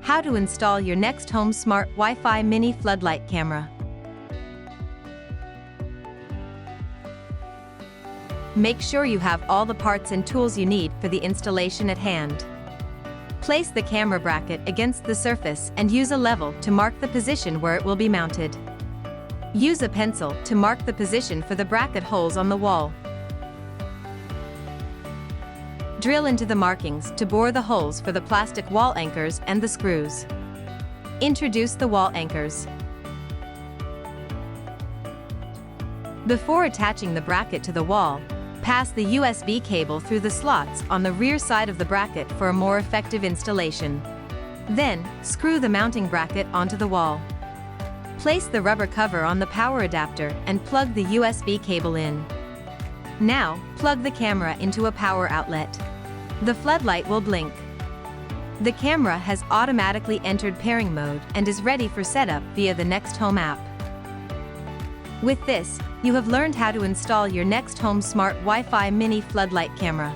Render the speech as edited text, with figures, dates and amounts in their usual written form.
How to install your Nexxt Home Smart Wi-Fi Mini Floodlight Camera. Make sure you have all the parts and tools you need for the installation at hand. Place the camera bracket against the surface and use a level to mark the position where it will be mounted. Use a pencil to mark the position for the bracket holes on the wall. Drill into the markings to bore the holes for the plastic wall anchors and the screws. Introduce the wall anchors. Before attaching the bracket to the wall, pass the USB cable through the slots on the rear side of the bracket for a more effective installation. Then, screw the mounting bracket onto the wall. Place the rubber cover on the power adapter and plug the USB cable in. Now, plug the camera into a power outlet. The floodlight will blink. The camera has automatically entered pairing mode and is ready for setup via the Nexxt Home app. With this, you have learned how to install your Nexxt Home Smart Wi-Fi Mini Floodlight Camera.